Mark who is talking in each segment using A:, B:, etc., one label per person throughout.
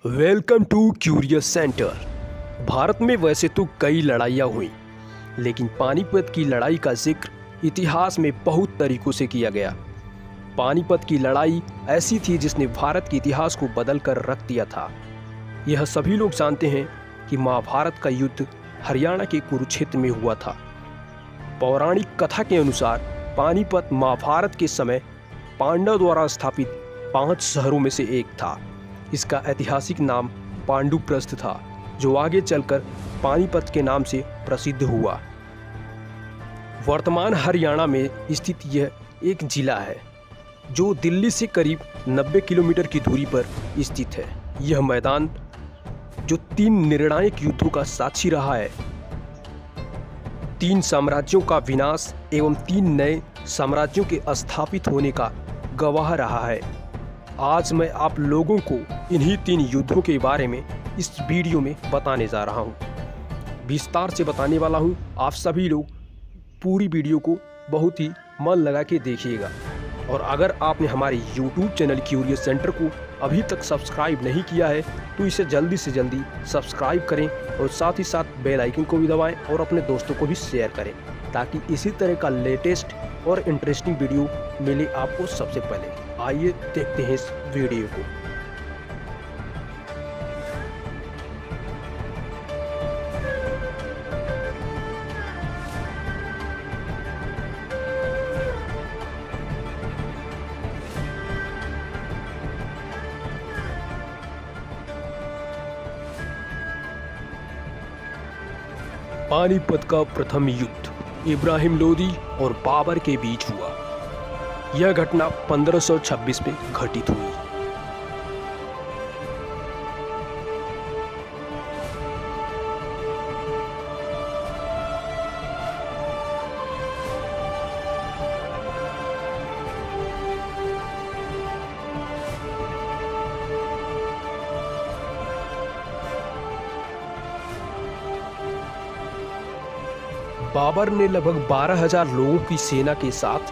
A: Welcome to curious centre. Bharat में वैसे तो कई लड़ाइयाँ हुई, लेकिन पानीपत की लड़ाई का जिक्र इतिहास में बहुत तरीकों से किया गया। पानीपत की लड़ाई ऐसी थी जिसने भारत के इतिहास को बदल कर रख दिया था। यह सभी लोग जानते हैं कि महाभारत का युद्ध हरियाणा के कुरुक्षेत्र में हुआ था। पौराणिक कथा के अनुसार पानीपत महाभारत के समय पांडव द्वारा स्थापित 5 शहरों में से एक था। इसका ऐतिहासिक नाम पांडुप्रस्थ था, जो आगे चलकर पानीपत के नाम से प्रसिद्ध हुआ। वर्तमान हरियाणा में स्थित यह एक जिला है जो दिल्ली से करीब 90 किलोमीटर की दूरी पर स्थित है। यह मैदान जो 3 निर्णायक युद्धों का साक्षी रहा है, 3 साम्राज्यों का विनाश एवं 3 नए साम्राज्यों के स्थापित होने का गवाह रहा है। आज मैं आप लोगों को इन्हीं 3 युद्धों के बारे में इस वीडियो में बताने जा रहा हूं। विस्तार से बताने वाला हूं। आप सभी लोग पूरी वीडियो को बहुत ही मन लगा के देखिएगा। और अगर आपने हमारे YouTube चैनल क्यूरियस सेंटर को अभी तक सब्सक्राइब नहीं किया है तो इसे जल्दी से जल्दी सब्सक्राइब करें और साथ ही साथ बेल आइकन को भी दबाएं और अपने दोस्तों को भी शेयर करें, ताकि इसी तरह का लेटेस्ट और इंटरेस्टिंग वीडियो मिले आपको सबसे पहले। आइए देखते हैं इस वीडियो को। पानीपत का प्रथम युद्ध इब्राहिम लोदी और बाबर के बीच हुआ। यह घटना 1526 में घटित हुई। बाबर ने लगभग 12,000 लोगों की सेना के साथ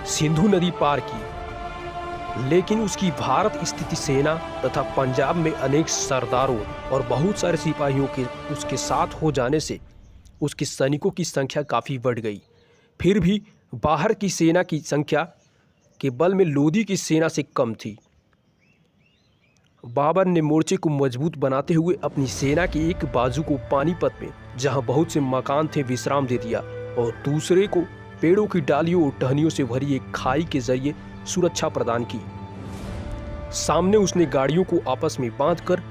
A: सिंधु नदी पार की, लेकिन उसकी भारत स्थित सेना तथा पंजाब में अनेक सरदारों और बहुत सारे सिपाहियों के उसके साथ हो जाने से उसके सैनिकों की संख्या काफ़ी बढ़ गई। फिर भी बाहर की सेना की संख्या के बल में लोदी की सेना से कम थी। बाबर ने मोर्चे को मजबूत बनाते हुए अपनी सेना के एक बाजू को पानीपत में, जहां बहुत से मकान थे, विश्राम दे दिया और दूसरे को पेड़ों की डालियों और टहनियों से भरी एक खाई के जरिए सुरक्षा प्रदान की। सामने उसने गाड़ियों को आपस में बांधकर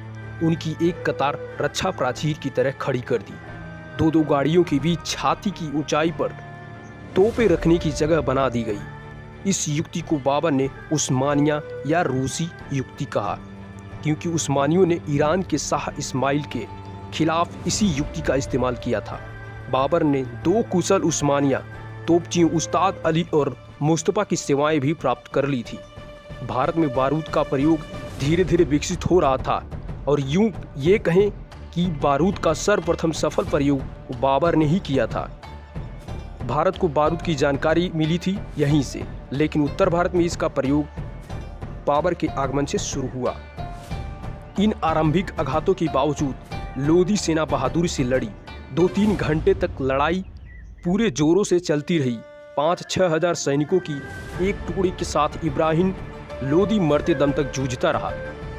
A: उनकी एक कतार रक्षा प्राचीर की तरह खड़ी कर दी। 2-2 गाड़ियों के बीच छाती की ऊंचाई पर तोपें रखने की जगह बना दी गई। इस युक्ति को बाबर ने उस्मानिया या रूसी युक्ति कहा, क्योंकि उस्मानियों ने ईरान के शाह इस्माइल के खिलाफ इसी युक्ति का इस्तेमाल किया था। बाबर ने 2 कुशल उस्मानिया तोपचियों उस्ताद अली और मुस्तफ़ा की सेवाएं भी प्राप्त कर ली थी। भारत में बारूद का प्रयोग धीरे धीरे विकसित हो रहा था और यूं ये कहें कि बारूद का सर्वप्रथम सफल प्रयोग बाबर ने ही किया था। भारत को बारूद की जानकारी मिली थी यहीं से, लेकिन उत्तर भारत में इसका प्रयोग बाबर के आगमन से शुरू हुआ। इन आरंभिक आघातों के बावजूद लोदी सेना बहादुरी से लड़ी। 2-3 घंटे तक लड़ाई पूरे जोरों से चलती रही। 5-6 हजार सैनिकों की एक टुकड़ी के साथ इब्राहिम लोदी मरते दम तक जूझता रहा।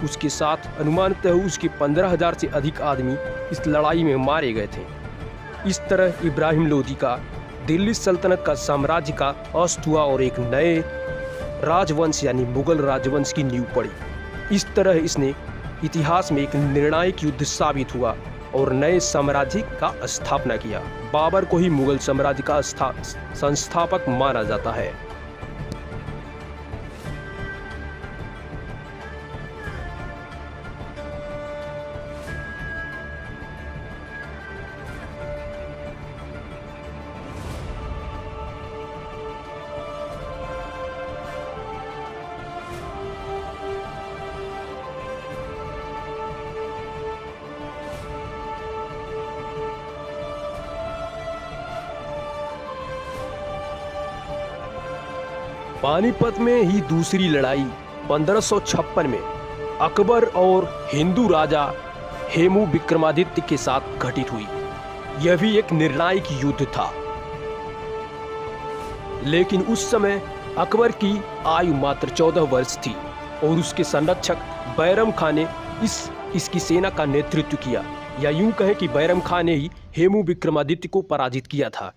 A: उसके साथ अनुमानतः उसके 15,000 से अधिक आदमी इस लड़ाई में मारे गए थे। इस तरह इब्राहिम लोदी का दिल्ली सल्तनत का साम्राज्य का अस्त हुआ और एक नए राजवंश यानी मुगल राजवंश की नींव पड़ी। इस तरह इसने इतिहास में एक निर्णायक युद्ध साबित हुआ और नए साम्राज्य का स्थापना किया। बाबर को ही मुगल साम्राज्य का संस्थापक माना जाता है। पानीपत में ही दूसरी लड़ाई 1556 में अकबर और हिंदू राजा हेमू विक्रमादित्य के साथ घटित हुई। यह भी एक निर्णायक युद्ध था, लेकिन उस समय अकबर की आयु मात्र 14 वर्ष थी और उसके संरक्षक बैरम खां ने इसकी सेना का नेतृत्व किया, या यूं कहें कि बैरम खां ने ही हेमू विक्रमादित्य को पराजित किया था।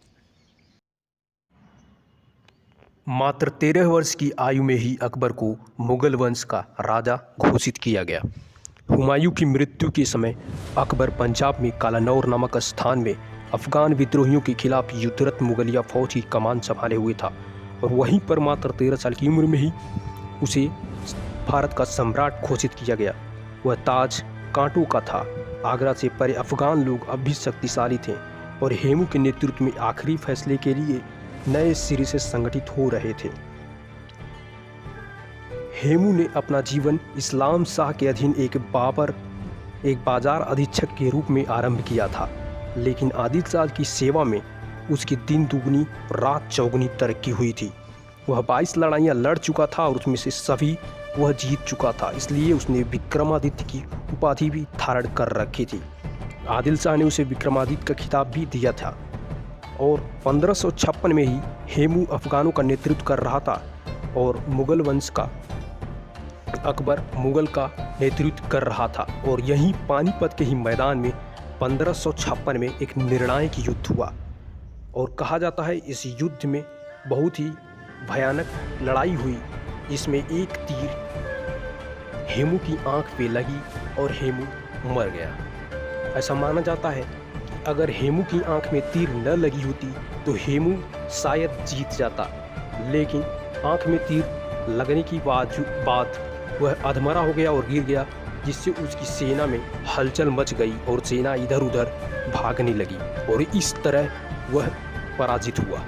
A: मात्र 13 वर्ष की आयु में ही अकबर को मुगल वंश का राजा घोषित किया गया। हुमायूं की मृत्यु के समय अकबर पंजाब में कालानौर नामक स्थान में अफगान विद्रोहियों के खिलाफ युद्धरत मुगलिया फौज की कमान संभाले हुए था और वहीं पर मात्र 13 साल की उम्र में ही उसे भारत का सम्राट घोषित किया गया। वह ताज कांटों का था। आगरा से परे अफगान लोग अब भी शक्तिशाली थे और हेमू के नेतृत्व में आखिरी फैसले के लिए नए सिरे से संगठित हो रहे थे। हेमू ने अपना जीवन इस्लाम शाह के अधीन एक बाजार अधीक्षक के रूप में आरंभ किया था, लेकिन आदिल शाह की सेवा में उसकी दिन दुगनी रात चौगुनी तरक्की हुई थी। वह 22 लड़ाइयाँ लड़ चुका था और उसमें से सभी वह जीत चुका था, इसलिए उसने विक्रमादित्य की उपाधि भी धारण कर रखी थी। आदिल शाह ने उसे विक्रमादित्य का खिताब भी दिया था और 1556 में ही हेमू अफगानों का नेतृत्व कर रहा था और मुगल वंश का अकबर मुगल का नेतृत्व कर रहा था। और यहीं पानीपत के ही मैदान में 1556 में एक निर्णायक युद्ध हुआ और कहा जाता है इस युद्ध में बहुत ही भयानक लड़ाई हुई। इसमें एक तीर हेमू की आंख पे लगी और हेमू मर गया। ऐसा माना जाता है कि अगर हेमू की आंख में तीर न लगी होती तो हेमू शायद जीत जाता, लेकिन आंख में तीर लगने की बाद वह अधमरा हो गया और गिर गया, जिससे उसकी सेना में हलचल मच गई और सेना इधर उधर भागने लगी और इस तरह वह पराजित हुआ।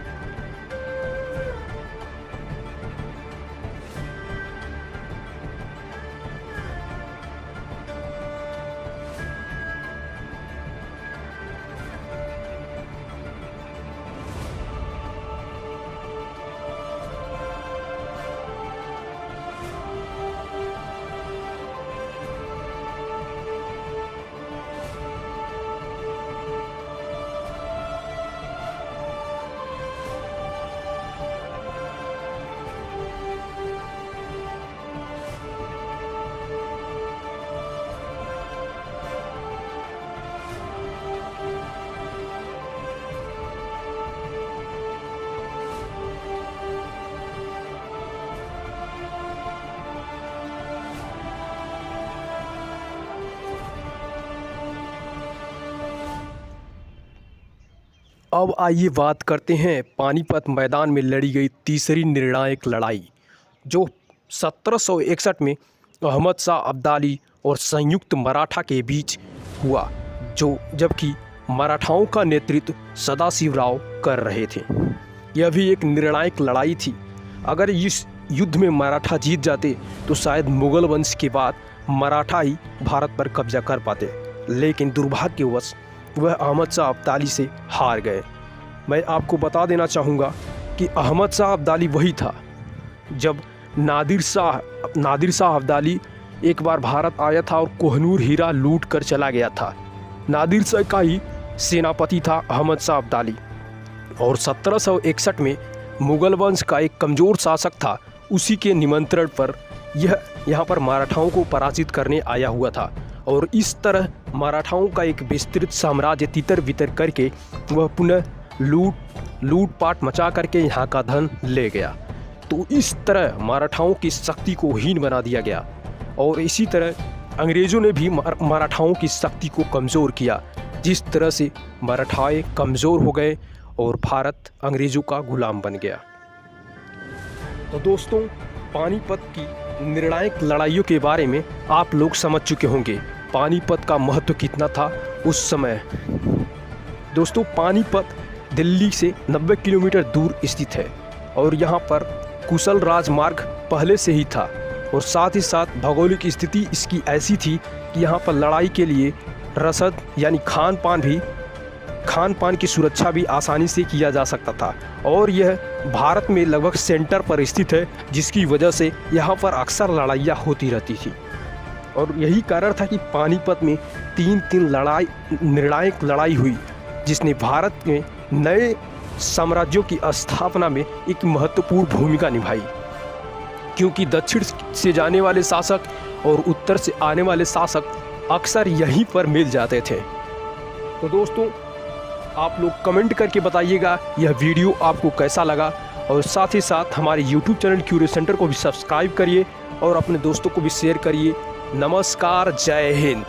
A: अब आइए बात करते हैं पानीपत मैदान में लड़ी गई तीसरी निर्णायक लड़ाई, जो 1761 में अहमद शाह अब्दाली और संयुक्त मराठा के बीच हुआ, जबकि मराठाओं का नेतृत्व सदाशिवराव कर रहे थे। यह भी एक निर्णायक लड़ाई थी। अगर इस युद्ध में मराठा जीत जाते तो शायद मुगल वंश के बाद मराठा ही भारत पर कब्जा कर पाते, लेकिन दुर्भाग्यवश वह अहमद शाह अब्दाली से हार गए। मैं आपको बता देना चाहूँगा कि अहमद शाह अब्दाली वही था जब नादिर शाह अब्दाली एक बार भारत आया था और कोहनूर हीरा लूट कर चला गया था। नादिर शाह का ही सेनापति था अहमद शाह अब्दाली और 1761 में मुगल वंश का एक कमज़ोर शासक था, उसी के निमंत्रण पर यह यहाँ पर मराठाओं को पराजित करने आया हुआ था और इस तरह मराठाओं का एक विस्तृत साम्राज्य तितर बितर करके वह पुनः लूटपाट मचा करके यहाँ का धन ले गया। तो इस तरह मराठाओं की शक्ति को हीन बना दिया गया और इसी तरह अंग्रेज़ों ने भी मराठाओं की शक्ति को कमज़ोर किया। जिस तरह से मराठाए कमज़ोर हो गए और भारत अंग्रेज़ों का गुलाम बन गया। तो दोस्तों, पानीपत की निर्णायक लड़ाइयों के बारे में आप लोग समझ चुके होंगे पानीपत का महत्व कितना था उस समय। दोस्तों, पानीपत दिल्ली से 90 किलोमीटर दूर स्थित है और यहाँ पर कुशल राजमार्ग पहले से ही था और साथ ही साथ भौगोलिक स्थिति इसकी ऐसी थी कि यहाँ पर लड़ाई के लिए रसद यानी खान पान भी खान पान की सुरक्षा भी आसानी से किया जा सकता था और यह भारत में लगभग सेंटर पर स्थित है, जिसकी वजह से यहाँ पर अक्सर लड़ाइयाँ होती रहती थी। और यही कारण था कि पानीपत में तीन निर्णायक लड़ाई हुई, जिसने भारत में नए साम्राज्यों की स्थापना में एक महत्वपूर्ण भूमिका निभाई, क्योंकि दक्षिण से जाने वाले शासक और उत्तर से आने वाले शासक अक्सर यहीं पर मिल जाते थे। तो दोस्तों, आप लोग कमेंट करके बताइएगा यह वीडियो आपको कैसा लगा, और साथ ही साथ हमारे YouTube चैनल क्यूरियस सेंटर को भी सब्सक्राइब करिए और अपने दोस्तों को भी शेयर करिए। नमस्कार, जय हिंद।